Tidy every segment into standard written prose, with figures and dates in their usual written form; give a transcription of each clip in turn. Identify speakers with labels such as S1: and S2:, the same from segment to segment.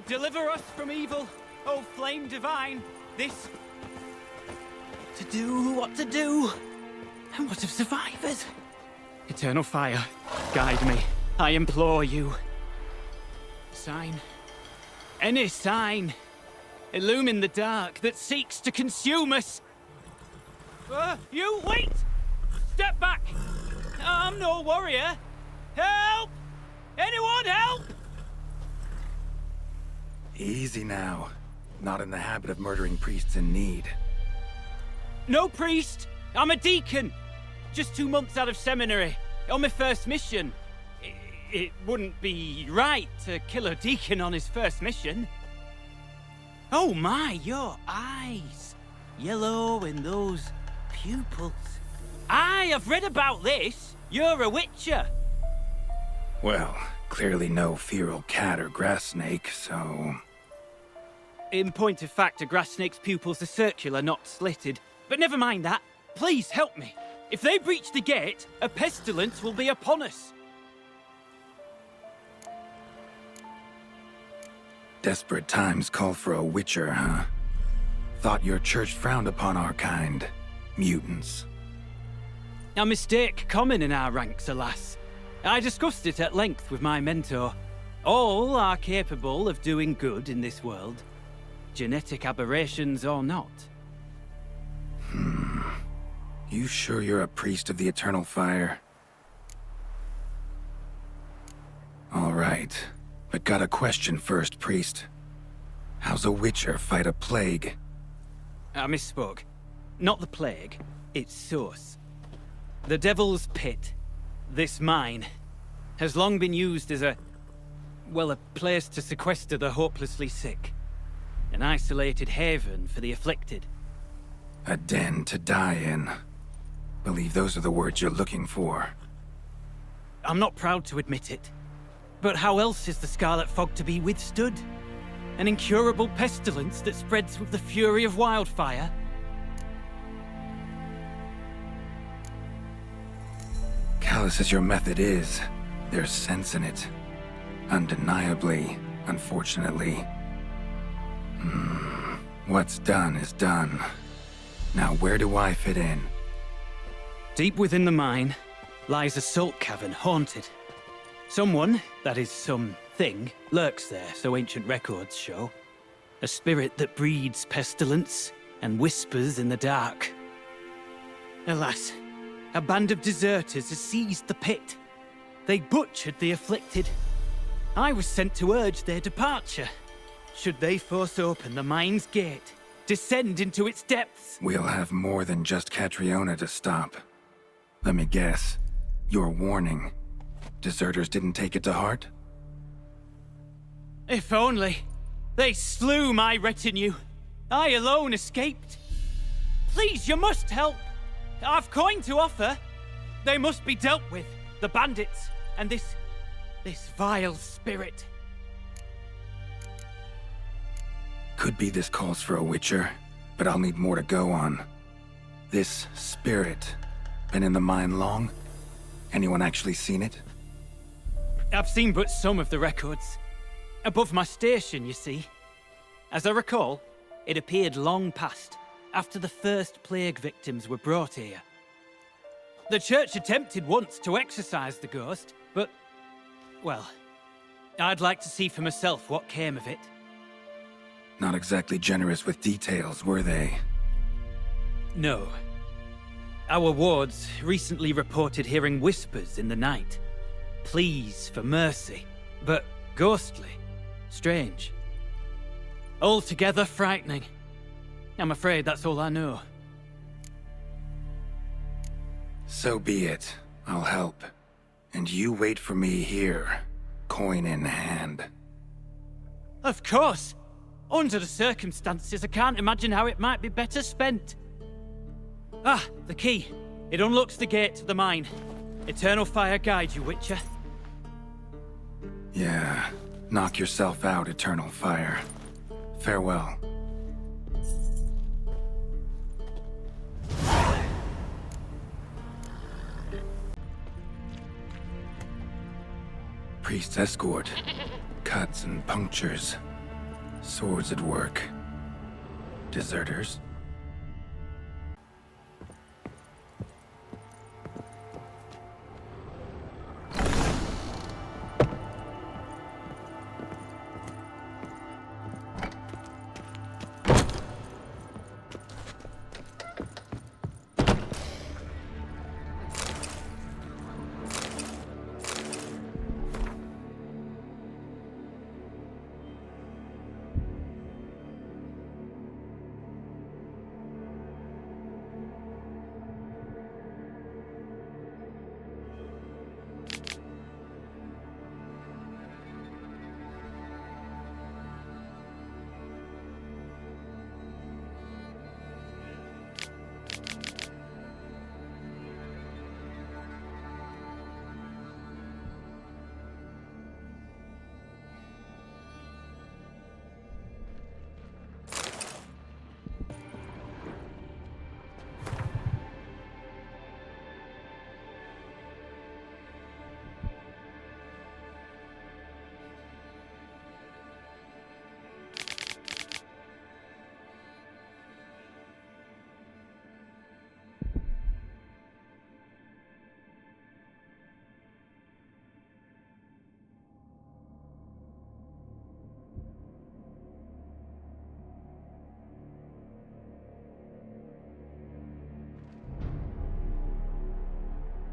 S1: Deliver us from evil, O flame divine. This... What to do? And what of survivors? Eternal fire, guide me. I implore you. Sign. Any sign. Illumine the dark that seeks to consume us. You wait! Step back! I'm no warrior. Help! Anyone help!
S2: Easy now. Not in the habit of murdering priests in need.
S1: No priest! I'm a deacon! Just 2 months out of seminary, on my first mission. It wouldn't be right to kill a deacon on his first mission. Oh my, your eyes! Yellow in those pupils. I've read about this! You're a witcher!
S2: Well, clearly no feral cat or grass snake, so...
S1: In point of fact, a grass snake's pupils are circular, not slitted. But never mind that. Please help me. If they breach the gate, a pestilence will be upon us.
S2: Desperate times call for a witcher, huh? Thought your church frowned upon our kind. Mutants.
S1: A mistake common in our ranks, alas. I discussed it at length with my mentor. All are capable of doing good in this world. Genetic aberrations or not.
S2: You sure you're a priest of the Eternal Fire? All right. But got a question first, priest. How's a witcher fight a plague?
S1: I misspoke. Not the plague, its source. The Devil's Pit, this mine, has long been used as a place to sequester the hopelessly sick. An isolated haven for the afflicted.
S2: A den to die in. Believe those are the words you're looking for.
S1: I'm not proud to admit it. But how else is the Scarlet Fog to be withstood? An incurable pestilence that spreads with the fury of wildfire?
S2: Callous as your method is, there's sense in it. Undeniably, unfortunately. What's done is done. Now where do I fit in?
S1: Deep within the mine lies a salt cavern haunted. Someone, that is something, lurks there, so ancient records show. A spirit that breeds pestilence and whispers in the dark. Alas, a band of deserters has seized the pit. They butchered the afflicted. I was sent to urge their departure. Should they force open the mine's gate, descend into its depths...
S2: We'll have more than just Catriona to stop. Let me guess. Your warning. Deserters didn't take it to heart?
S1: If only. They slew my retinue. I alone escaped. Please, you must help. I've coin to offer. They must be dealt with. The bandits and this vile spirit.
S2: Could be this calls for a witcher, but I'll need more to go on. This spirit, been in the mine long? Anyone actually seen it?
S1: I've seen but some of the records. Above my station, you see. As I recall, it appeared long past, after the first plague victims were brought here. The church attempted once to exorcise the ghost, but, well, I'd like to see for myself what came of it.
S2: Not exactly generous with details, were they?
S1: No. Our wards recently reported hearing whispers in the night. Pleas for mercy, but ghostly, strange. Altogether frightening. I'm afraid that's all I know.
S2: So be it. I'll help. And you wait for me here, coin in hand.
S1: Of course! Under the circumstances, I can't imagine how it might be better spent. Ah, the key. It unlocks the gate to the mine. Eternal fire guide you, Witcher.
S2: Yeah. Knock yourself out, Eternal Fire. Farewell. Priest's escort. Cut. cuts and punctures. Swords at work. Deserters?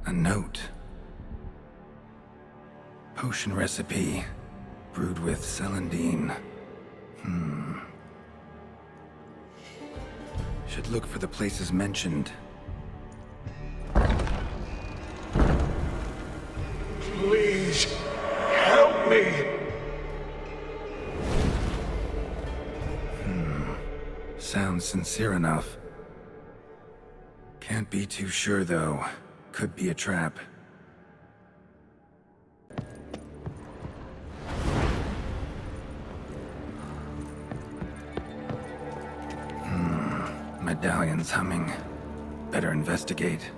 S2: A note. Potion recipe. Brewed with celandine. Should look for the places mentioned.
S3: Please, help me!
S2: Sounds sincere enough. Can't be too sure, though. Could be a trap. Medallion's humming. Better investigate.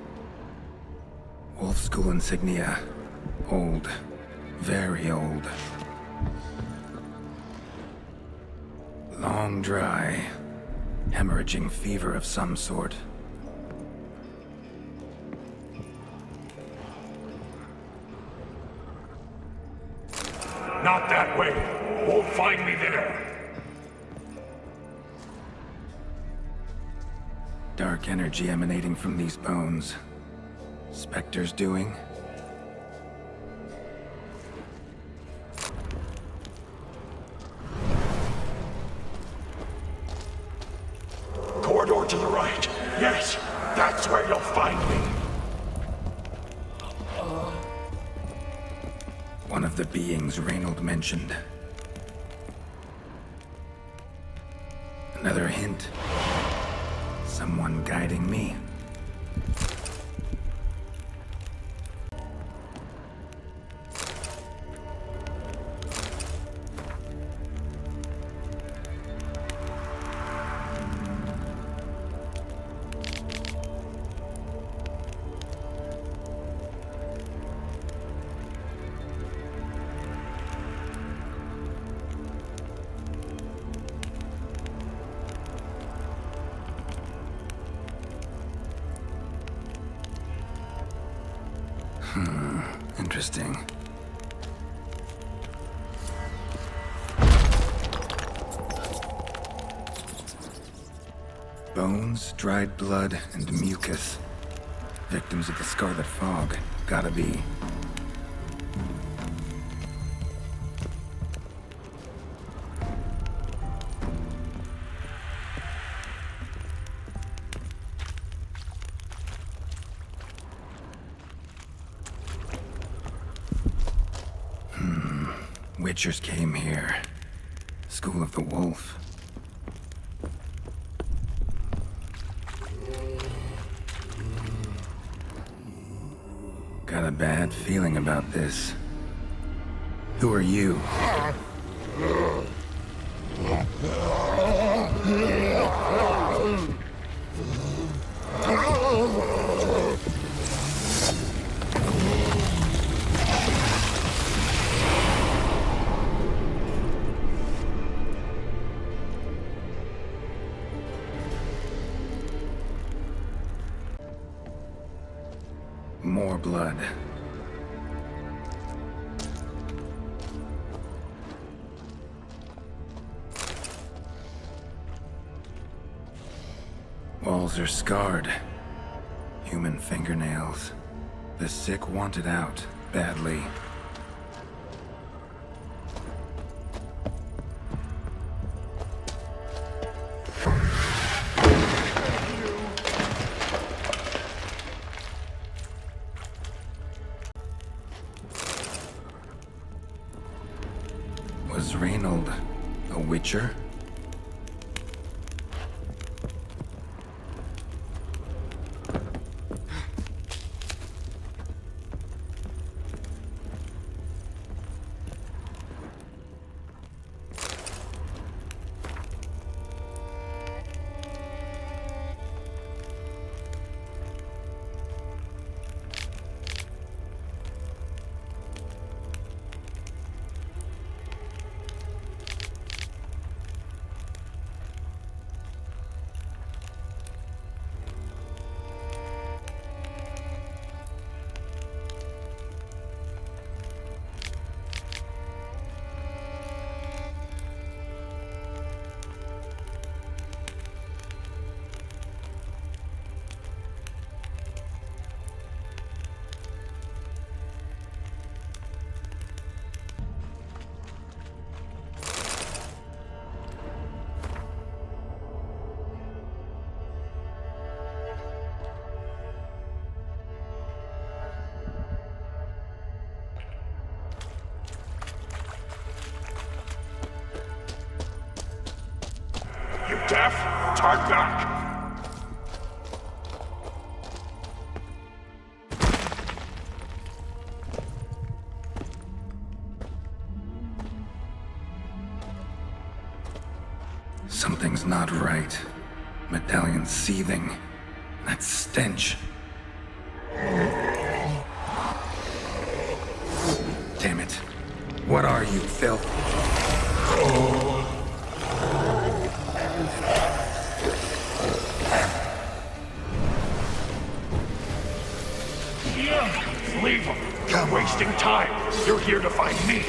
S2: Wolf School insignia. Old. Very old. Long dry. Hemorrhaging fever of some sort.
S3: Not that way. Won't find me there.
S2: Dark energy emanating from these bones. Spectre's doing?
S3: Corridor to the right. Yes, that's where you'll find me.
S2: One of the beings Reynold mentioned. Another hint. Someone guiding me. Interesting. Bones, dried blood, and mucus. Victims of the Scarlet Fog. Gotta be. Witchers came here. School of the Wolf. Got a bad feeling about this. Who are you? blood. Walls are scarred. Human fingernails. The sick want it out, badly. Was Reynold a witcher?
S3: You deaf? Talk back!
S2: Something's not right. Medallion seething. That stench. Damn it. What are you, filth?
S3: Leave him! You're wasting time! You're here to find me!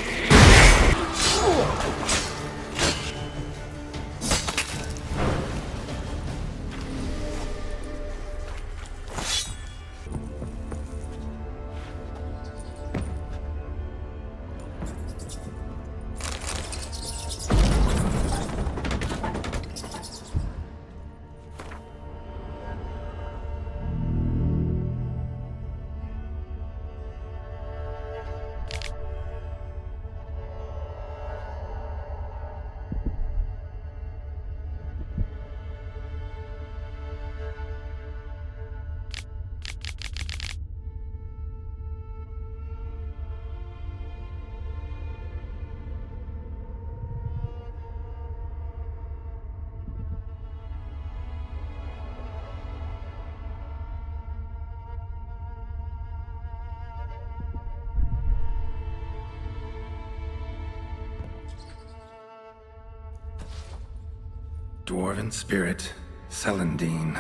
S2: Dwarven spirit, Celandine.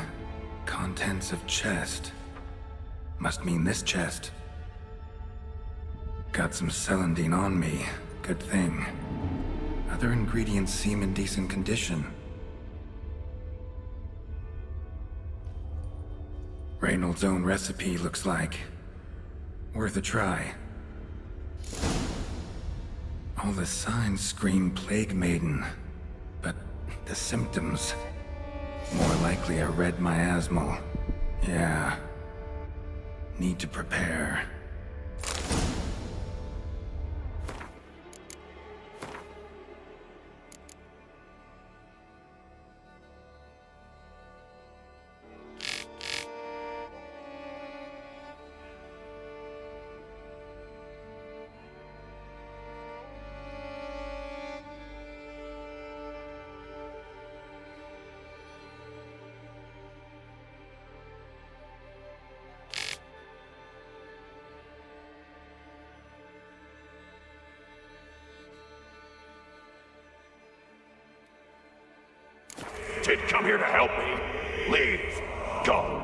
S2: Contents of chest. Must mean this chest. Got some Celandine on me. Good thing. Other ingredients seem in decent condition. Reynold's own recipe looks like. Worth a try. All the signs scream Plague Maiden. But the symptoms... more likely a red miasmal. Yeah. Need to prepare.
S3: Did come here to help me. Leave. Go.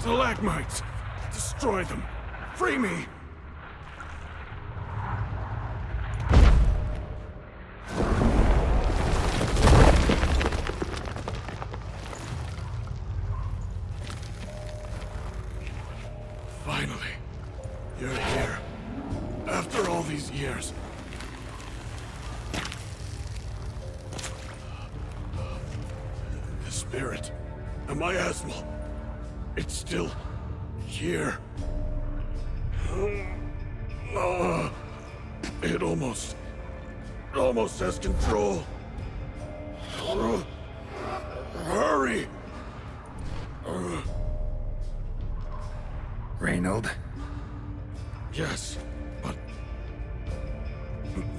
S3: Stalagmites! Destroy them! Free me! Finally, you're here. After all these years. The spirit, a miasmal. It's still here. It almost has control. Hurry!
S2: Reynold?
S3: Yes, but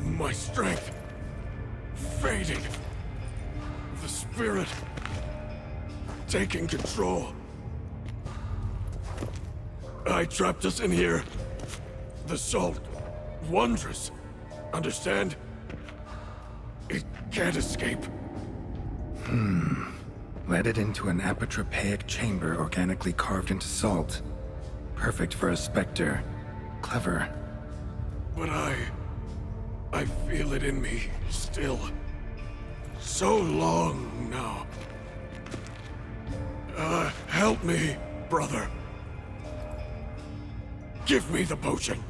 S3: my strength fading. The spirit taking control. I trapped us in here. The salt, wondrous. Understand? It can't escape.
S2: Led it into an apotropaic chamber organically carved into salt. Perfect for a specter. Clever.
S3: But I feel it in me still. So long now. Help me, brother. Give me the potion.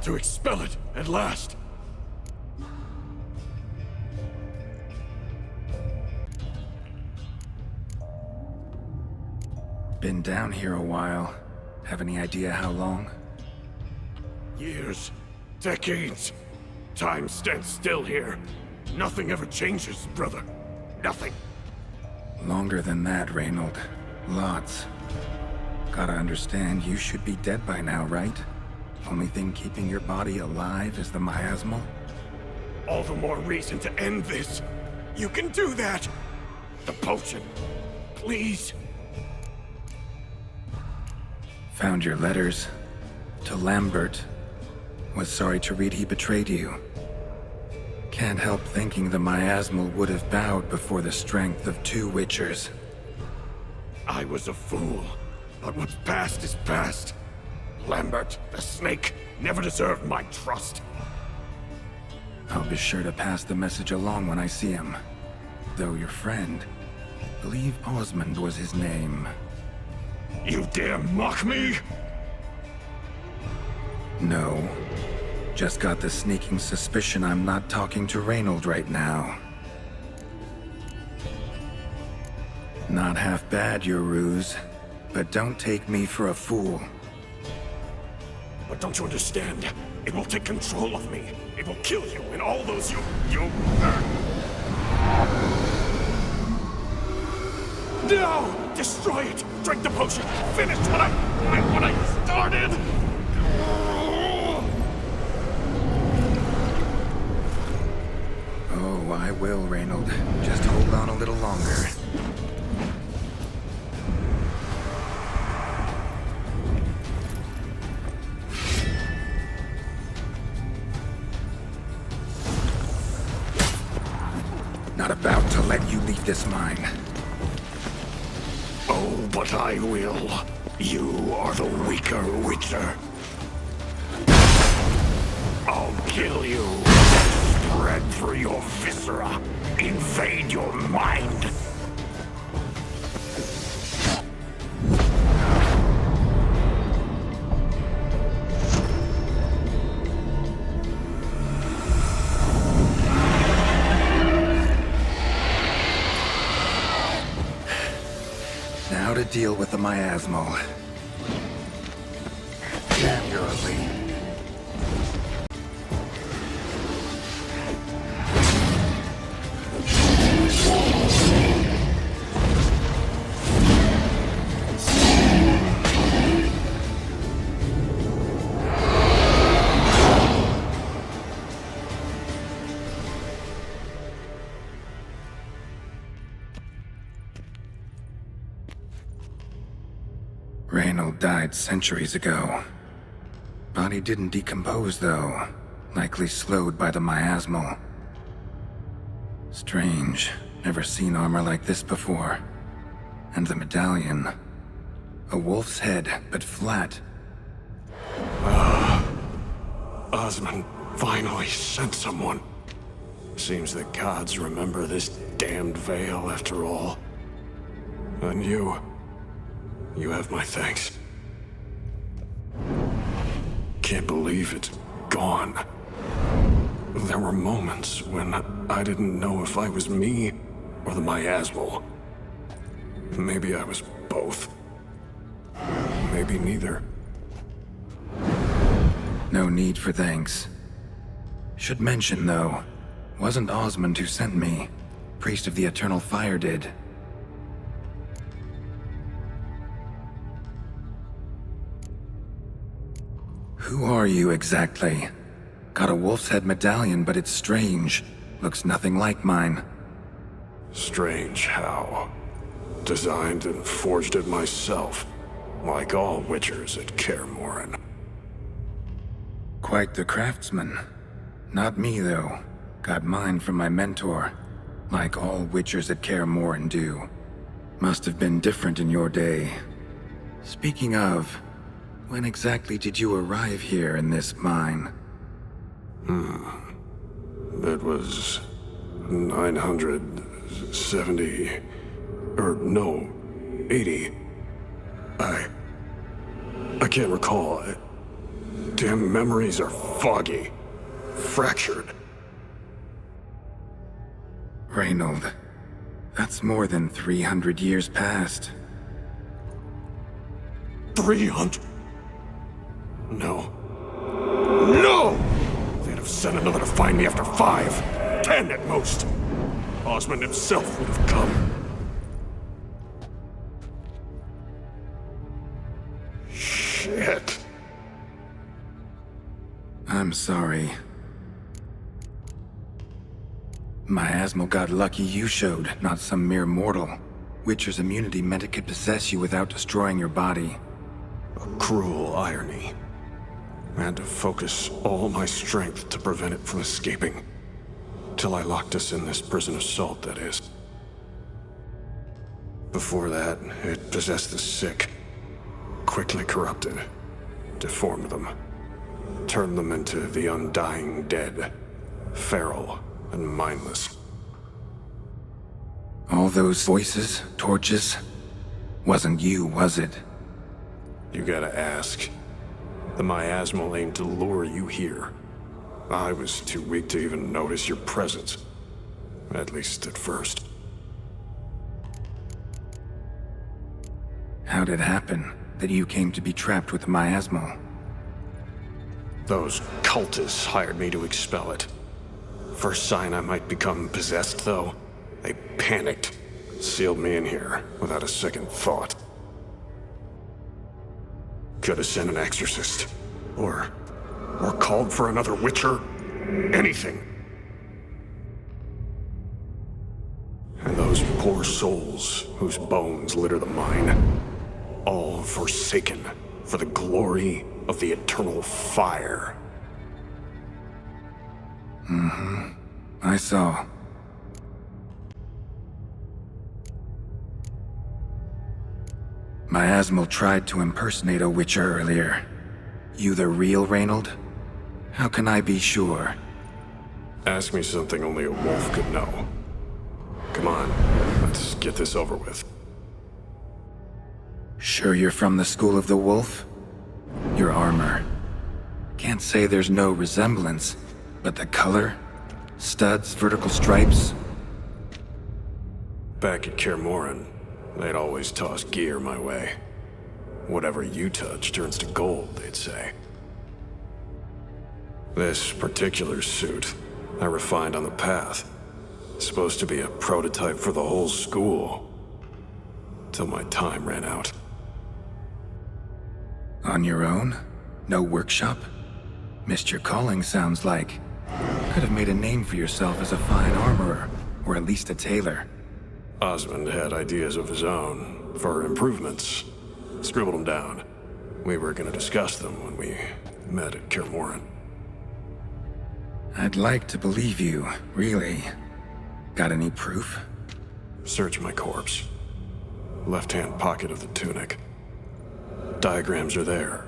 S3: To expel it at last.
S2: Been down here a while. Have any idea how long?
S3: Years. Decades. Time stands still here. Nothing ever changes, brother. Nothing.
S2: Longer than that, Reynold. Lots. Gotta understand, you should be dead by now, right? Only thing keeping your body alive is the miasmal?
S3: All the more reason to end this. You can do that. The potion. Please.
S2: Found your letters. To Lambert. Was sorry to read he betrayed you. Can't help thinking the miasmal would have bowed before the strength of two Witchers.
S3: I was a fool. But what's past is past. Lambert, the snake, never deserved my trust.
S2: I'll be sure to pass the message along when I see him. Though your friend, believe Osmond was his name.
S3: You dare mock me?
S2: No. Just got the sneaking suspicion I'm not talking to Reynold right now. Not half bad, your ruse. But don't take me for a fool.
S3: But don't you understand? It will take control of me. It will kill you and all those you... No! Destroy it! Drink the potion! Finish what I started!
S2: Oh, I will, Reynold. Just hold on a little longer. Not about to let you leave this mine.
S3: Oh, but I will. You are the weaker Witcher. I'll kill you. Spread through your viscera. Invade your mind.
S2: Now to deal with the miasmal. Damn, you're ugly. Reynold died centuries ago. Body didn't decompose, though. Likely slowed by the miasmal. Strange. Never seen armor like this before. And the medallion. A wolf's head, but flat.
S3: Osmond finally sent someone. Seems the gods remember this damned veil after all. And you have my thanks. Can't believe it's gone. There were moments when I didn't know if I was me or the miasmal. Maybe I was both. Maybe neither.
S2: No need for thanks. Should mention, though, wasn't Osmond who sent me. Priest of the Eternal Fire did. Who are you exactly? Got a wolf's head medallion, but it's strange. Looks nothing like mine.
S3: Strange how. Designed and forged it myself, like all witchers at Kaer Morhen.
S2: Quite the craftsman. Not me, though. Got mine from my mentor, like all witchers at Kaer Morhen do. Must have been different in your day. Speaking of, when exactly did you arrive here in this mine?
S3: It was 970... or no, 80. I can't recall. Damn memories are foggy. Fractured.
S2: Reynold, that's more than 300 years past.
S3: 300? No. No! They'd have sent another to find me after 5, 10 at most. Osmond himself would have come. Shit.
S2: I'm sorry. Miasmal got lucky you showed, not some mere mortal. Witcher's immunity meant it could possess you without destroying your body.
S3: A cruel irony. I had to focus all my strength to prevent it from escaping. Till I locked us in this prison of salt, that is. Before that, it possessed the sick. Quickly corrupted. Deformed them. Turned them into the undying dead. Feral and mindless.
S2: All those voices, torches, wasn't you, was it?
S3: You gotta ask. The miasmal aimed to lure you here. I was too weak to even notice your presence. At least at first.
S2: How'd it happen that you came to be trapped with the miasmal?
S3: Those cultists hired me to expel it. First sign I might become possessed, though, they panicked. Sealed me in here without a second thought. Could have sent an exorcist. Or called for another witcher. Anything. And those poor souls whose bones litter the mine. All forsaken for the glory of the Eternal Fire.
S2: I saw. Miasmal tried to impersonate a witcher earlier. You the real Reynold? How can I be sure?
S3: Ask me something only a wolf could know. Come on, let's get this over with.
S2: Sure you're from the School of the Wolf? Your armor. Can't say there's no resemblance, but the color? Studs, vertical stripes?
S3: Back at Kaer Morhen, they'd always toss gear my way. Whatever you touch turns to gold, they'd say. This particular suit, I refined on the path. Supposed to be a prototype for the whole school. Till my time ran out.
S2: On your own? No workshop? Missed your calling, sounds like. Could have made a name for yourself as a fine armorer, or at least a tailor.
S3: Osmond had ideas of his own, for improvements. Scribbled them down. We were gonna discuss them when we met at Kaer Morhen.
S2: I'd like to believe you, really. Got any proof?
S3: Search my corpse. Left-hand pocket of the tunic. Diagrams are there.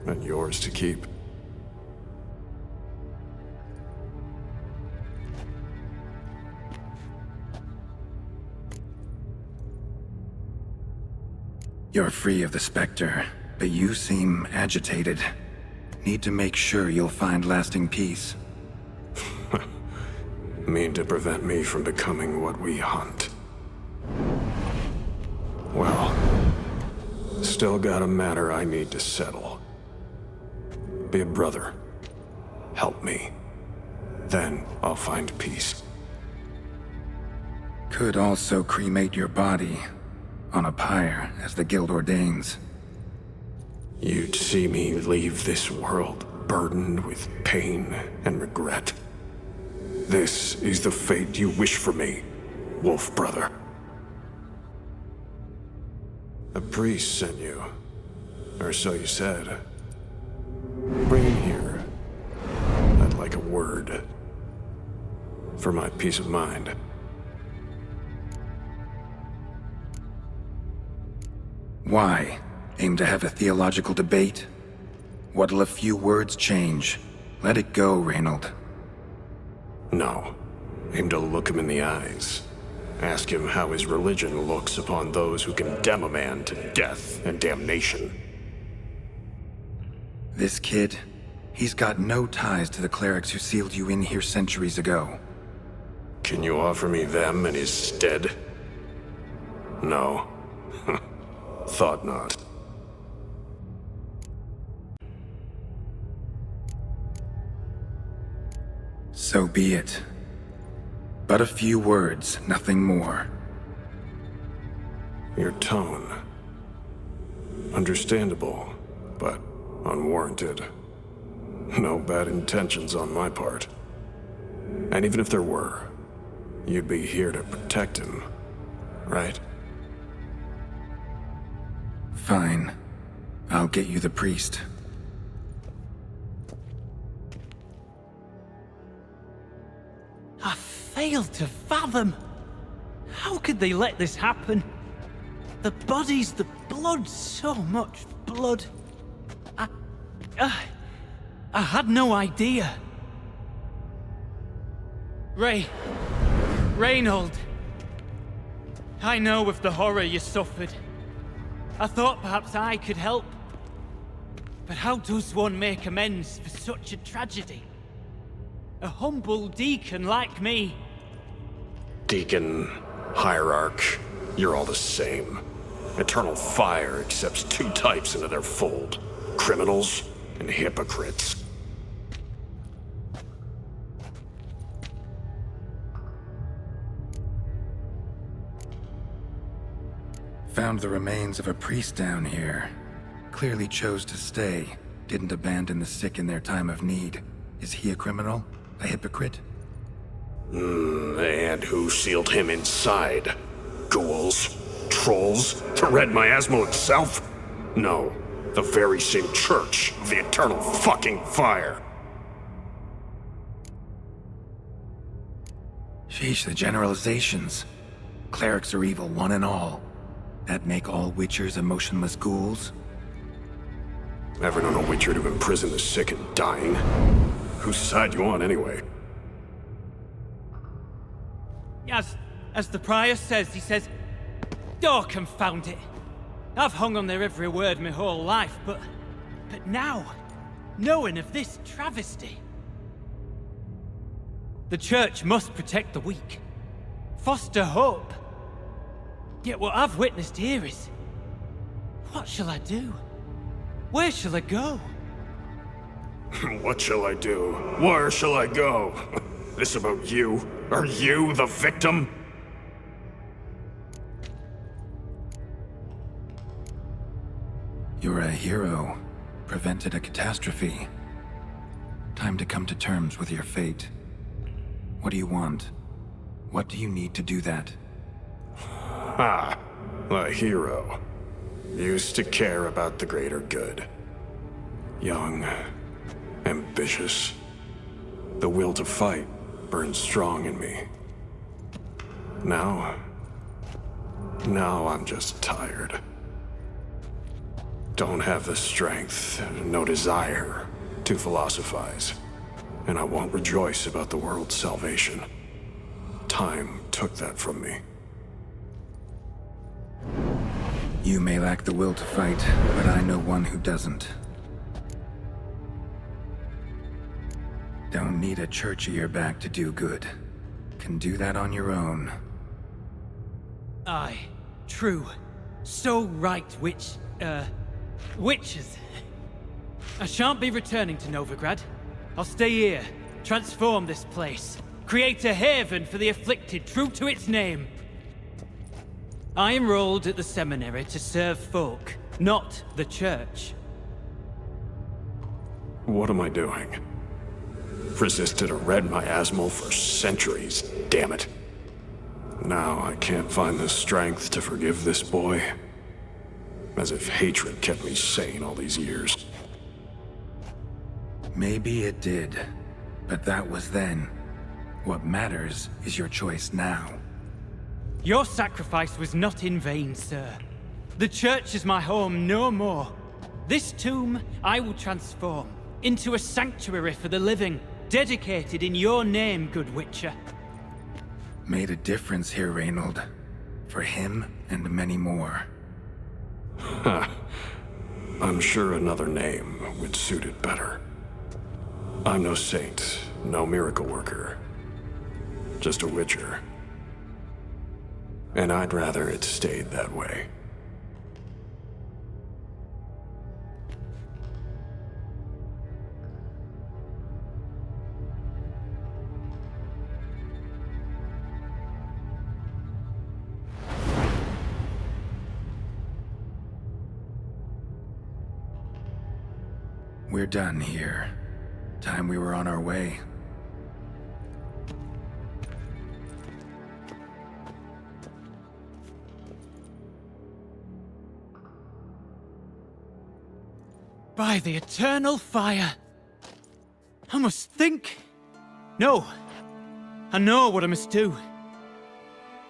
S3: And yours to keep.
S2: You're free of the Spectre, but you seem agitated. Need to make sure you'll find lasting peace.
S3: Mean to prevent me from becoming what we hunt. Well, still got a matter I need to settle. Be a brother. Help me. Then I'll find peace.
S2: Could also cremate your body on a pyre, as the Guild ordains.
S3: You'd see me leave this world burdened with pain and regret. This is the fate you wish for me, Wolf Brother. A priest sent you, or so you said. Bring him here. I'd like a word. For my peace of mind.
S2: Why? Aim to have a theological debate? What'll a few words change? Let it go, Reynold.
S3: No. Aim to look him in the eyes. Ask him how his religion looks upon those who condemn a man to death and damnation.
S2: This kid, he's got no ties to the clerics who sealed you in here centuries ago.
S3: Can you offer me them in his stead? No. Thought not.
S2: So be it. But a few words, nothing more.
S3: Your tone. Understandable, but unwarranted. No bad intentions on my part. And even if there were, you'd be here to protect him, right?
S2: Fine. I'll get you the priest.
S1: I fail to fathom. How could they let this happen? The bodies, the blood, so much blood. I had no idea. Reynold. I know of the horror you suffered. I thought perhaps I could help. But how does one make amends for such a tragedy? A humble deacon like me.
S3: Deacon, hierarch, you're all the same. Eternal Fire accepts two types into their fold. Criminals and hypocrites.
S2: Found the remains of a priest down here. Clearly chose to stay. Didn't abandon the sick in their time of need. Is he a criminal? A hypocrite?
S3: And who sealed him inside? Ghouls? Trolls? The Red Miasmal itself? No, the very same Church of the Eternal fucking Fire.
S2: Sheesh, the generalizations. Clerics are evil, one and all. That make all Witchers emotionless ghouls?
S3: Ever known a Witcher to imprison the sick and dying? Whose side you on, anyway?
S1: As the prior says, he says, "Oh, confound it. I've hung on their every word my whole life, but now, knowing of this travesty, the Church must protect the weak, foster hope. Yet what I've witnessed here is, what shall I do? Where shall I go?"
S3: What shall I do? Where shall I go? This about you? Are you the victim?
S2: You're a hero. Prevented a catastrophe. Time to come to terms with your fate. What do you want? What do you need to do that?
S3: Ah, a hero. Used to care about the greater good. Young, ambitious. The will to fight burns strong in me. Now I'm just tired. don't have the strength, no desire to philosophize. And I won't rejoice about the world's salvation. Time took that from me.
S2: You may lack the will to fight, but I know one who doesn't. Don't need a church at your back to do good. Can do that on your own.
S1: Aye, true. So right, witches. I shan't be returning to Novigrad. I'll stay here, transform this place, create a haven for the afflicted, true to its name. I enrolled at the seminary to serve folk, not the church.
S3: What am I doing? Resisted a red miasmal for centuries, damn it. Now I can't find the strength to forgive this boy. As if hatred kept me sane all these years.
S2: Maybe it did, but that was then. What matters is your choice now.
S1: Your sacrifice was not in vain, sir. The church is my home no more. This tomb I will transform into a sanctuary for the living, dedicated in your name, good Witcher.
S2: Made a difference here, Reynold. For him and many more.
S3: I'm sure another name would suit it better. I'm no saint, no miracle worker. Just a Witcher. And I'd rather it stayed that way.
S2: We're done here. Time we were on our way.
S1: By the eternal fire! I must think. No. I know what I must do.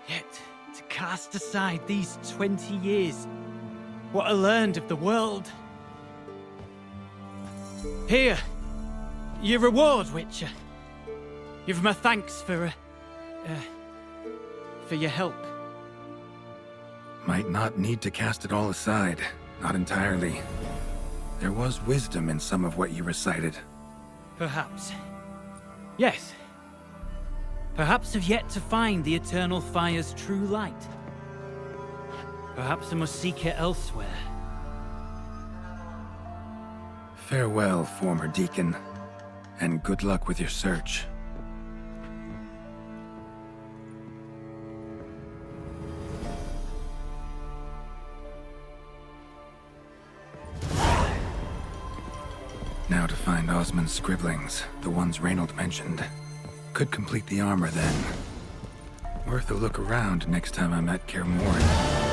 S1: Yet, to cast aside these 20 years, what I learned of the world. Here, your reward, Witcher. You've my thanks for your help.
S2: Might not need to cast it all aside. Not entirely. There was wisdom in some of what you recited.
S1: Perhaps. Yes. Perhaps I've yet to find the eternal fire's true light. Perhaps I must seek it elsewhere.
S2: Farewell, former deacon, and good luck with your search. Now to find Osmond's scribblings, the ones Reynold mentioned. Could complete the armor then. Worth a look around next time I'm at Kaer Morhen.